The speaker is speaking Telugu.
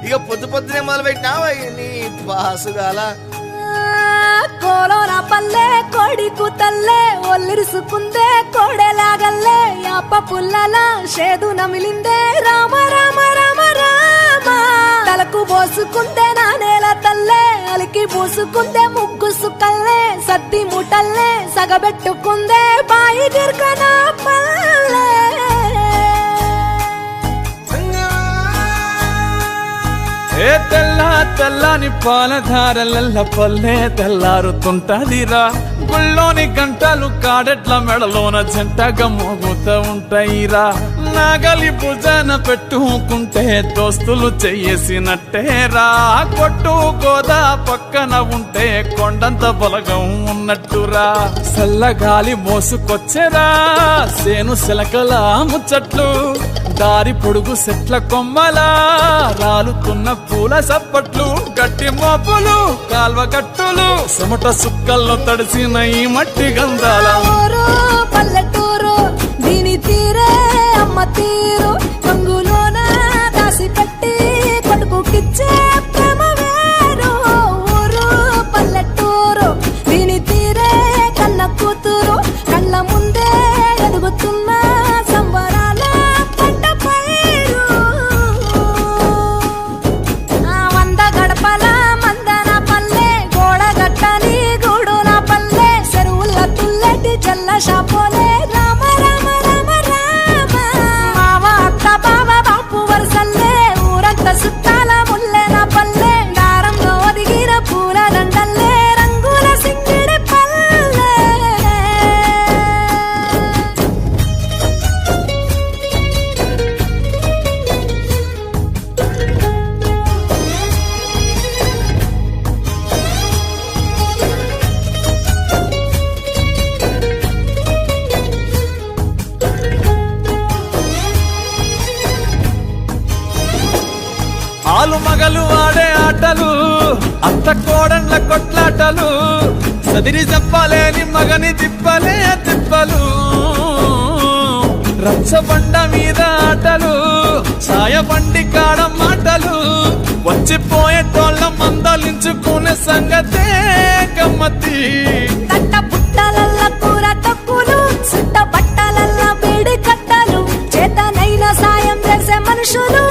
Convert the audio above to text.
ఇక పొద్దునే మొదలు పెట్టినావా నీ పాసుగాల కోలోన పల్లె కోడి కూతల్లే ఒల్లిరుసుకుందే కోడెలాగల్లే యాప పుల్లల షేదు నమిలిందే రామ రామ రామ రామ తలకు పోసుకుందే నా నేల తల్లే అలికి పూసుకుందే ముగ్గు సుక్కల్లే సద్ది ముటల్లే సగబెట్టుకుందే బాయి గిర్కన పల్లె ఏ తెల్లని పాలధారలల్ల పల్లె తెల్లారుతుంటదిరా గుళ్ళోని గంటలు కాడెట్ల మెడలోన జంటగా మోగుతూ ఉంటాయిరా నాగలి భుజాన పెట్టుకుంటే దోస్తులు చెయ్యేసినట్టేరా కొట్టు గోదా పక్కన ఉంటే కొండంత బలగం ఉన్నట్టురా చల్లగాలి మోసుకొచ్చెరా సేను శిలకల ముచ్చట్లు దారి పొడుగు చెట్ల కొమ్మలా రాలుతున్న పూల సప్పట్లు గట్టి మోపులు కాల్వ గట్టులు చెమట సుక్కల్లో తడిసిన ఈ మట్టి గంధాల పల్లెటూరు దీని తీరే అమ్మ తీరు కంగులోన దాసి పెట్టి కొడుకుకిచ్చే ప్రేమ వేరు ఊరు పల్లెటూరు దీని తీరే కన్న కూతురు కళ్ళ ముందే ఎదుగుతున్న సంబరాల పంట పైరు వంద గడపల మందన పల్లె గోడ గట్టని గూడున పల్లె చెరువుల తుల్లటి చల్ల షాపోలే రామ రామ రామ రామ మావ అత్త బావ బాపు వరసల్లే ఊరంత సుట్టాల ముల్లెన పల్లె దారంలో ఒదిగిన పూల దండల్లే రంగుల సింగిడి పల్లె ఆలు మగలు ఆడే ఆటలు అత్త కోడళ్ళ కొట్లాటలు సదిరి చెప్పలేని మగని తిప్పలే తిప్పలు రచ్చబండ మీద ఆటలు ఛాయబండి కాడ మాటలు వచ్చిపోయేటోళ్ళ మందలించుకునే సంగతే గమ్మతి కట్ట పుట్టలల్ల కూర తక్కులు సుట్ట బట్టలల్ల వేడి కట్టలు చేతనైన సాయం చేసే మనుషులు